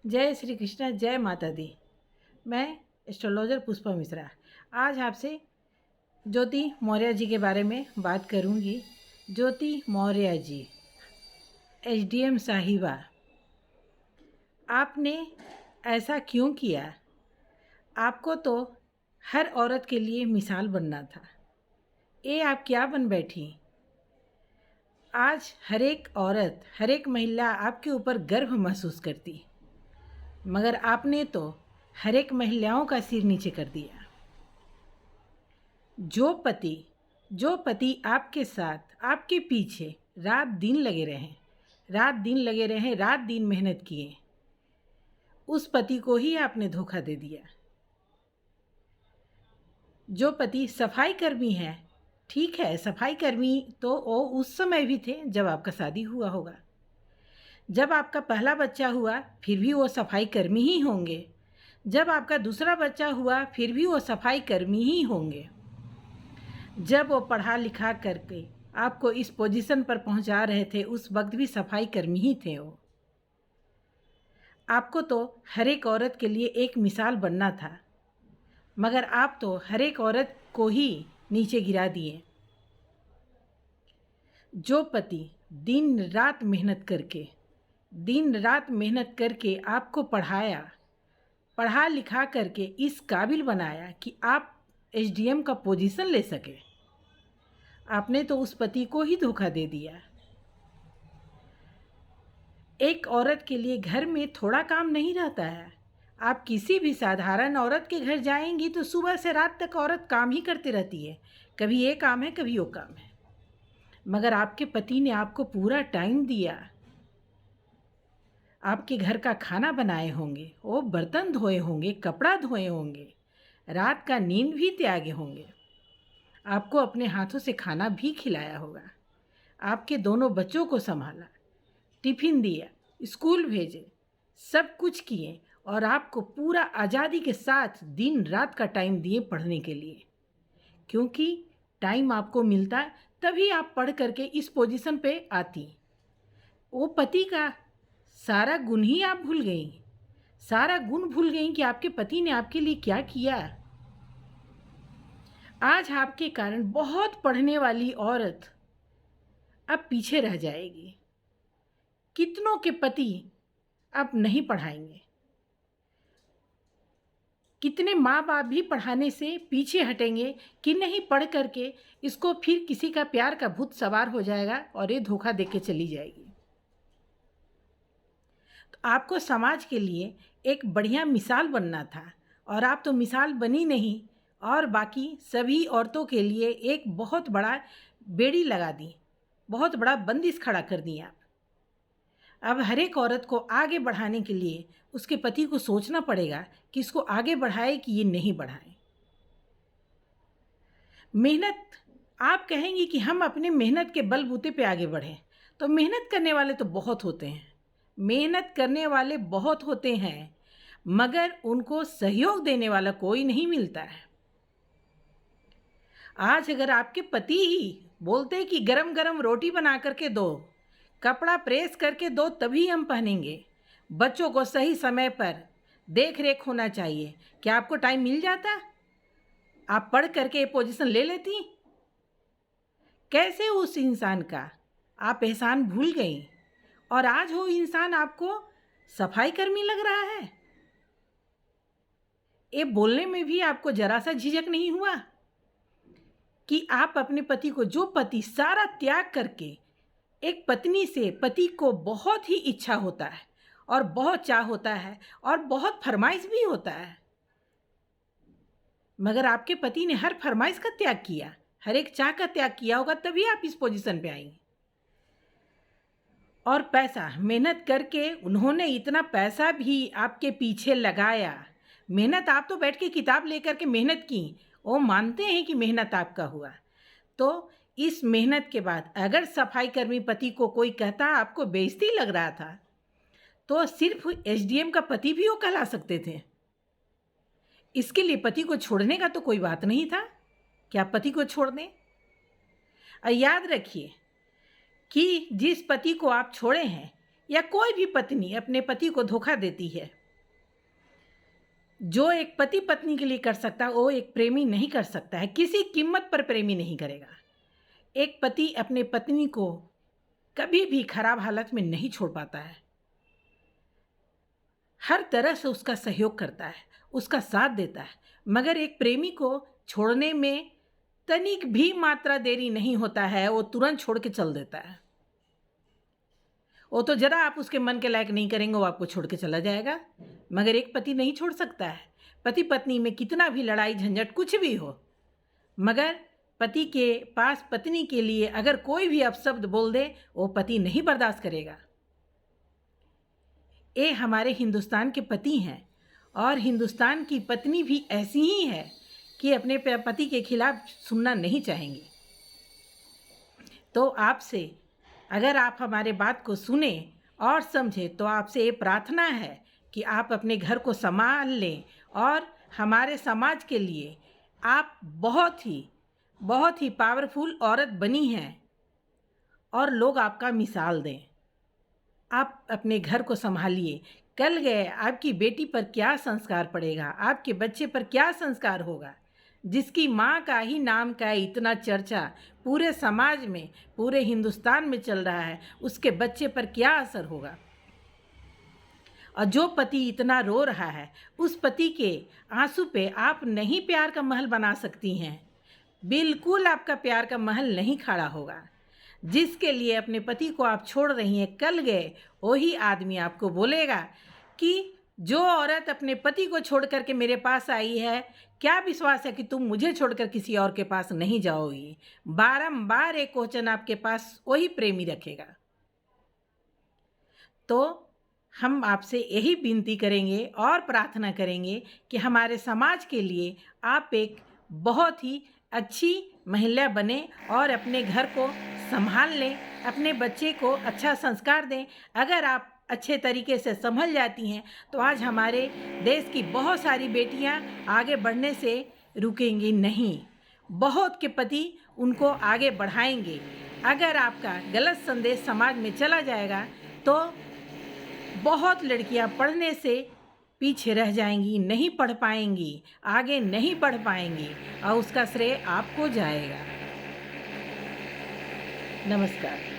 जय श्री कृष्णा, जय माता दी। मैं एस्ट्रोलॉजर पुष्पा मिश्रा आज आपसे ज्योति मौर्य जी के बारे में बात करूंगी। ज्योति मौर्य जी, एसडीएम साहिबा, आपने ऐसा क्यों किया? आपको तो हर औरत के लिए मिसाल बनना था। ये आप क्या बन बैठी? आज हर एक औरत, हर एक महिला आपके ऊपर गर्व महसूस करती, मगर आपने तो हर एक महिलाओं का सिर नीचे कर दिया। जो पति आपके साथ, आपके पीछे रात दिन लगे रहें, रात दिन मेहनत किए, उस पति को ही आपने धोखा दे दिया। जो पति सफाई कर्मी है, ठीक है, सफाई कर्मी तो वो उस समय भी थे जब आपका शादी हुआ होगा। जब आपका पहला बच्चा हुआ फिर भी वो सफाई कर्मी ही होंगे। जब आपका दूसरा बच्चा हुआ फिर भी वो सफाई कर्मी ही होंगे। जब वो पढ़ा लिखा करके आपको इस पोजीशन पर पहुंचा रहे थे, उस वक्त भी सफाई कर्मी ही थे वो। आपको तो हर एक औरत के लिए एक मिसाल बनना था, मगर आप तो हर एक औरत को ही नीचे गिरा दिए। जो पति दिन रात मेहनत करके आपको पढ़ा लिखा करके इस काबिल बनाया कि आप एसडीएम का पोजीशन ले सके, आपने तो उस पति को ही धोखा दे दिया। एक औरत के लिए घर में थोड़ा काम नहीं रहता है। आप किसी भी साधारण औरत के घर जाएंगी तो सुबह से रात तक औरत काम ही करती रहती है, कभी ये काम है, कभी वो काम है। मगर आपके पति ने आपको पूरा टाइम दिया। आपके घर का खाना बनाए होंगे, वो बर्तन धोए होंगे, कपड़ा धोए होंगे, रात का नींद भी त्यागे होंगे, आपको अपने हाथों से खाना भी खिलाया होगा, आपके दोनों बच्चों को संभाला, टिफ़िन दिया, स्कूल भेजे, सब कुछ किए और आपको पूरा आज़ादी के साथ दिन रात का टाइम दिए पढ़ने के लिए। क्योंकि टाइम आपको मिलता तभी आप पढ़ करके इस पोजीशन पे आती। वो पति का सारा गुण ही आप भूल गई, सारा गुण भूल गई कि आपके पति ने आपके लिए क्या किया। आज आपके कारण बहुत पढ़ने वाली औरत अब पीछे रह जाएगी। कितनों के पति अब नहीं पढ़ाएंगे, कितने माँ बाप भी पढ़ाने से पीछे हटेंगे कि नहीं, पढ़ करके इसको फिर किसी का प्यार का भूत सवार हो जाएगा और ये धोखा दे के चली जाएगी। तो आपको समाज के लिए एक बढ़िया मिसाल बनना था और आप तो मिसाल बनी नहीं, और बाकी सभी औरतों के लिए एक बहुत बड़ा बेड़ी लगा दी, बहुत बड़ा बंदिश खड़ा कर दिया आप। अब हर एक औरत को आगे बढ़ाने के लिए उसके पति को सोचना पड़ेगा कि इसको आगे बढ़ाए कि ये नहीं बढ़ाए। मेहनत, आप कहेंगी कि हम अपने मेहनत के बलबूते पे आगे बढ़ें, तो मेहनत करने वाले तो बहुत होते हैं, मेहनत करने वाले बहुत होते हैं, मगर उनको सहयोग देने वाला कोई नहीं मिलता है। आज अगर आपके पति ही बोलते कि गरम गरम रोटी बना करके दो, कपड़ा प्रेस करके दो, तभी हम पहनेंगे, बच्चों को सही समय पर देख रेख होना चाहिए, क्या आपको टाइम मिल जाता? आप पढ़ करके ये पोजीशन ले लेती? कैसे उस इंसान का आप एहसान भूल गई और आज वो इंसान आपको सफाई कर्मी लग रहा है? ये बोलने में भी आपको जरा सा झिझक नहीं हुआ कि आप अपने पति को, जो पति सारा त्याग करके, एक पत्नी से पति को बहुत ही इच्छा होता है और बहुत चाह होता है और बहुत फरमाइश भी होता है, मगर आपके पति ने हर फरमाइश का त्याग किया, हर एक चाह का त्याग किया होगा, तभी आप इस पोजीशन पे आई। और पैसा, मेहनत करके उन्होंने इतना पैसा भी आपके पीछे लगाया। मेहनत, आप तो बैठ के किताब लेकर के मेहनत की, वो मानते हैं कि मेहनत आपका हुआ। तो इस मेहनत के बाद अगर सफाई कर्मी पति को कोई कहता आपको बेइज्जती लग रहा था, तो सिर्फ एसडीएम का पति भी वो कहला सकते थे। इसके लिए पति को छोड़ने का तो कोई बात नहीं था कि आप पति को छोड़ दें। और याद रखिए कि जिस पति को आप छोड़े हैं या कोई भी पत्नी अपने पति को धोखा देती है, जो एक पति पत्नी के लिए कर सकता है वो एक प्रेमी नहीं कर सकता है, किसी कीमत पर प्रेमी नहीं करेगा। एक पति अपने पत्नी को कभी भी खराब हालत में नहीं छोड़ पाता है, हर तरह से उसका सहयोग करता है, उसका साथ देता है, मगर एक प्रेमी को छोड़ने में तनिक भी मात्रा देरी नहीं होता है, वो तुरंत छोड़ के चल देता है। वो तो ज़रा आप उसके मन के लायक नहीं करेंगे वो आपको छोड़ के चला जाएगा, मगर एक पति नहीं छोड़ सकता है। पति पत्नी में कितना भी लड़ाई झंझट कुछ भी हो, मगर पति के पास पत्नी के लिए अगर कोई भी अपशब्द बोल दे वो पति नहीं बर्दाश्त करेगा। ये हमारे हिंदुस्तान के पति हैं और हिंदुस्तान की पत्नी भी ऐसी ही है कि अपने पति के खिलाफ सुनना नहीं चाहेंगी। तो आपसे अगर आप हमारे बात को सुने और समझे तो आपसे ये प्रार्थना है कि आप अपने घर को संभाल लें और हमारे समाज के लिए आप बहुत ही पावरफुल औरत बनी हैं और लोग आपका मिसाल दें। आप अपने घर को संभालिए, कल गए आपकी बेटी पर क्या संस्कार पड़ेगा, आपके बच्चे पर क्या संस्कार होगा। जिसकी माँ का ही नाम का इतना चर्चा पूरे समाज में पूरे हिंदुस्तान में चल रहा है, उसके बच्चे पर क्या असर होगा। और जो पति इतना रो रहा है उस पति के आंसू पे आप नहीं प्यार का महल बना सकती हैं, बिल्कुल आपका प्यार का महल नहीं खड़ा होगा। जिसके लिए अपने पति को आप छोड़ रही हैं, कल गए वही आदमी आपको बोलेगा कि जो औरत अपने पति को छोड़ कर के मेरे पास आई है, क्या विश्वास है कि तुम मुझे छोड़कर किसी और के पास नहीं जाओगी। बारंबार एक क्वेश्चन आपके पास वही प्रेमी रखेगा। तो हम आपसे यही विनती करेंगे और प्रार्थना करेंगे कि हमारे समाज के लिए आप एक बहुत ही अच्छी महिला बने और अपने घर को संभाल लें, अपने बच्चे को अच्छा संस्कार दें। अगर आप अच्छे तरीके से संभल जाती हैं तो आज हमारे देश की बहुत सारी बेटियां आगे बढ़ने से रुकेंगी नहीं, बहुत के पति उनको आगे बढ़ाएंगे। अगर आपका गलत संदेश समाज में चला जाएगा तो बहुत लड़कियां पढ़ने से पीछे रह जाएंगी, नहीं पढ़ पाएंगी, आगे नहीं बढ़ पाएंगी और उसका श्रेय आपको जाएगा। नमस्कार।